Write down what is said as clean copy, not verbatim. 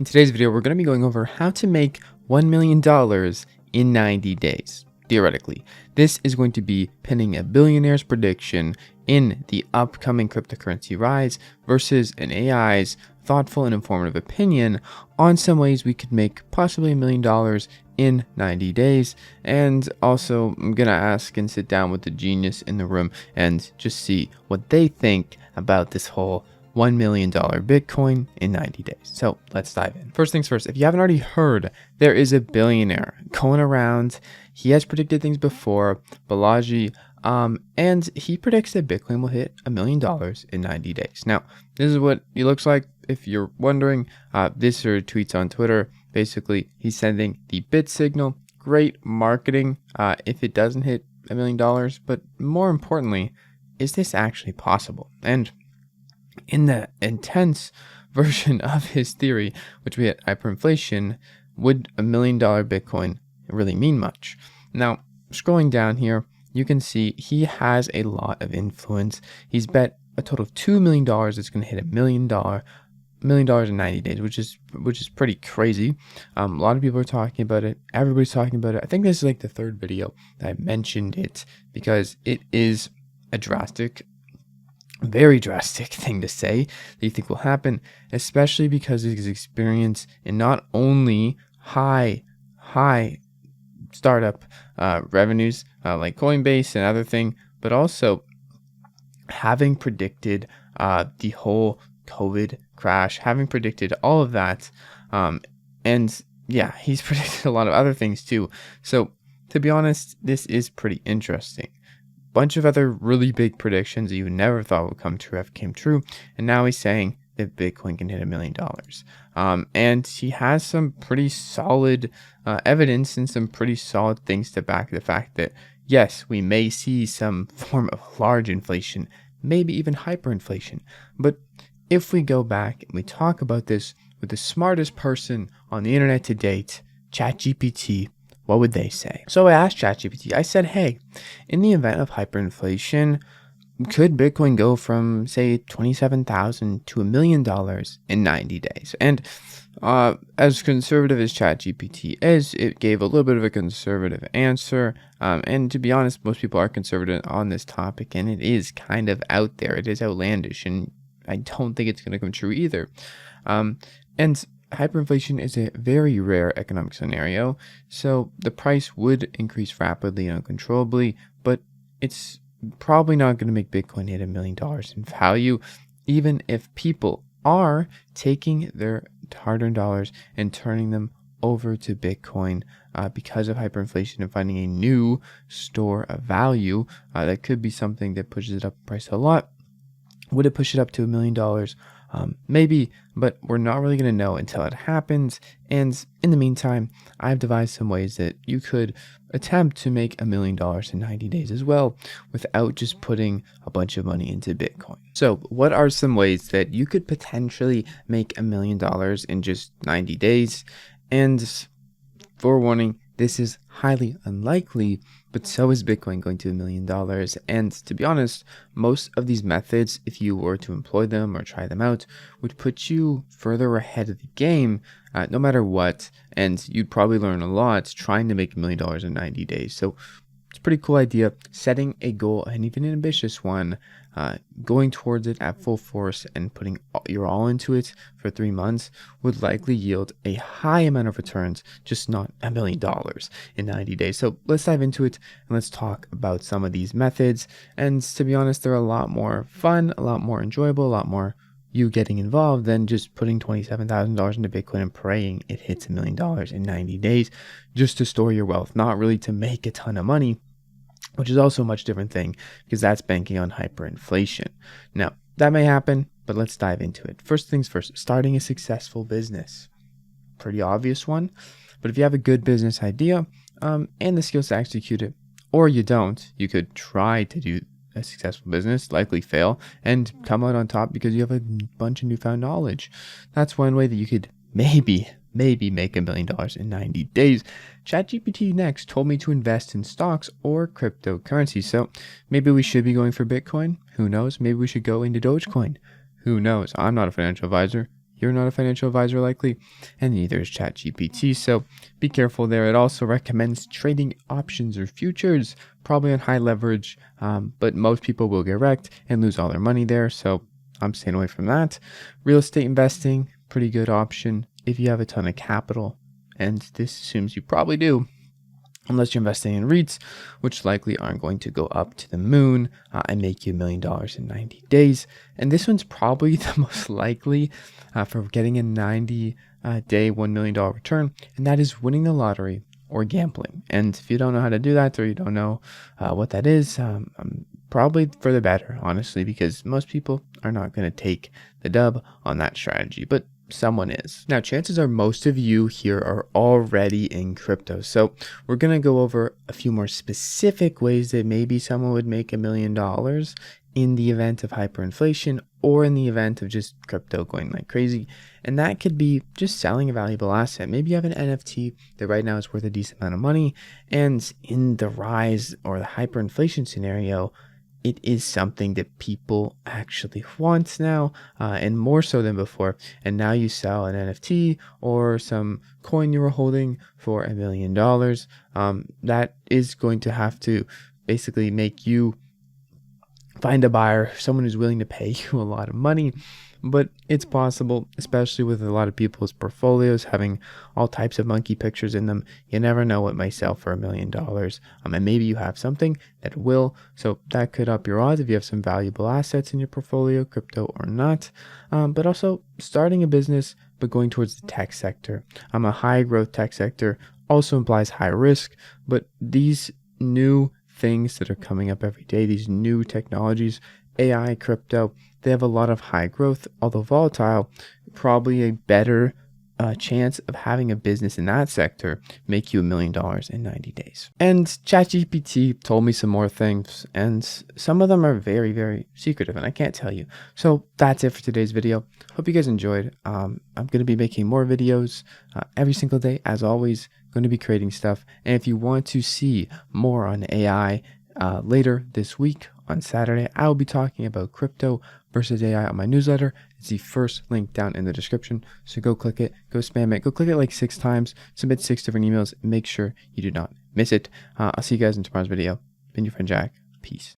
In today's video, we're going to be going over how to make $1 million in 90 days. Theoretically, this is going to be pinning a billionaire's prediction in the upcoming cryptocurrency rise versus an AI's thoughtful and informative opinion on some ways we could make possibly $1 million in 90 days. And also, I'm going to ask and sit down with the genius in the room and just see what they think about this whole $1 million Bitcoin in 90 days. So let's dive in. First things first, if you haven't already heard, there is a billionaire going around. He has predicted things before, Balaji, and he predicts that Bitcoin will hit $1 million in 90 days. Now, this is what he looks like. If you're wondering, this are tweets on Twitter. Basically, he's sending the bit signal. Great marketing if it doesn't hit $1 million. But more importantly, is this actually possible? And in the intense version of his theory, which we had hyperinflation, would $1 million Bitcoin really mean much? Now, scrolling down here, you can see he has a lot of influence. He's bet a total of $2 million it's going to hit $1 million in 90 days, which is pretty crazy. A lot of people are talking about it. Everybody's talking about it. I think this is like the third video that I mentioned it because it is a very drastic thing to say that you think will happen, especially because of his experience in not only high startup revenues like Coinbase and other thing, but also having predicted the whole COVID crash, having predicted all of that. And yeah, he's predicted a lot of other things too. So to be honest, this is pretty interesting. Bunch of other really big predictions that you never thought would come true have came true, and now he's saying that Bitcoin can hit $1 million. And he has some pretty solid evidence and some pretty solid things to back the fact that yes, we may see some form of large inflation, maybe even hyperinflation. But if we go back and we talk about this with the smartest person on the internet to date, chatgpt, what would they say? So I asked ChatGPT, I said, hey, in the event of hyperinflation, could Bitcoin go from, say, $27,000 to $1 million in 90 days? And as conservative as ChatGPT is, it gave a little bit of a conservative answer. And to be honest, most people are conservative on this topic, and it is kind of out there. It is outlandish, and I don't think it's going to come true either. And hyperinflation is a very rare economic scenario, so the price would increase rapidly and uncontrollably, but it's probably not going to make Bitcoin hit $1 million in value, even if people are taking their hard-earned dollars and turning them over to Bitcoin because of hyperinflation and finding a new store of value. That could be something that pushes it up in price a lot. Would it push it up to $1 million? Maybe, but we're not really going to know until it happens. And in the meantime, I've devised some ways that you could attempt to make $1 million in 90 days as well without just putting a bunch of money into Bitcoin. So what are some ways that you could potentially make $1 million in just 90 days? And forewarning, this is highly unlikely, but so is Bitcoin going to $1 million. And to be honest, most of these methods, if you were to employ them or try them out, would put you further ahead of the game, no matter what. And you'd probably learn a lot trying to make $1 million in 90 days. So it's a pretty cool idea. Setting a goal, and even an ambitious one, going towards it at full force and putting your all into it for 3 months would likely yield a high amount of returns, just not $1 million in 90 days. So let's dive into it and let's talk about some of these methods. And to be honest, they're a lot more fun, a lot more enjoyable, a lot more you getting involved than just putting $27,000 into Bitcoin and praying it hits $1 million in 90 days just to store your wealth, not really to make a ton of money, which is also a much different thing because that's banking on hyperinflation. Now, that may happen, but let's dive into it. First things first, starting a successful business. Pretty obvious one, but if you have a good business idea and the skills to execute it, or you don't, you could try to do a successful business, likely fail, and come out on top because you have a bunch of newfound knowledge. That's one way that you could maybe make $1 million in 90 days. ChatGPT next told me to invest in stocks or cryptocurrency. So maybe we should be going for Bitcoin. Who knows? Maybe we should go into Dogecoin. Who knows? I'm not a financial advisor. You're not a financial advisor likely, and neither is ChatGPT. So be careful there. It also recommends trading options or futures, probably on high leverage, but most people will get wrecked and lose all their money there. So I'm staying away from that. Real estate investing, pretty good option if you have a ton of capital. And this assumes you probably do, unless you're investing in REITs, which likely aren't going to go up to the moon and make you $1 million in 90 days. And this one's probably the most likely for getting a 90-day $1 million return, and that is winning the lottery or gambling. And if you don't know how to do that, or you don't know what that is, probably for the better, honestly, because most people are not going to take the dub on that strategy. But someone is. Now, chances are most of you here are already in crypto. So we're going to go over a few more specific ways that maybe someone would make $1 million in the event of hyperinflation or in the event of just crypto going like crazy. And that could be just selling a valuable asset. Maybe you have an NFT that right now is worth a decent amount of money, and in the rise or the hyperinflation scenario, it is something that people actually want now, and more so than before. And now you sell an NFT or some coin you were holding for $1 million. That is going to have to basically make you find a buyer, someone who's willing to pay you a lot of money. But it's possible, especially with a lot of people's portfolios having all types of monkey pictures in them. You never know what might sell for $1 million. And maybe you have something that will. So that could up your odds if you have some valuable assets in your portfolio, crypto or not. But also starting a business, but going towards the tech sector. A high growth tech sector also implies high risk, but these new things that are coming up every day, these new technologies, AI, crypto, they have a lot of high growth, although volatile, probably a better chance of having a business in that sector make you $1 million in 90 days. And ChatGPT told me some more things, and some of them are very, very secretive, and I can't tell you. So that's it for today's video. Hope you guys enjoyed. I'm going to be making more videos every single day, as always. Going to be creating stuff. And if you want to see more on AI later this week on Saturday, I will be talking about crypto versus AI on my newsletter. It's the first link down in the description. So go click it, go spam it, go click it like 6 times, submit 6 different emails, make sure you do not miss it. I'll see you guys in tomorrow's video. Been your friend Jack. Peace.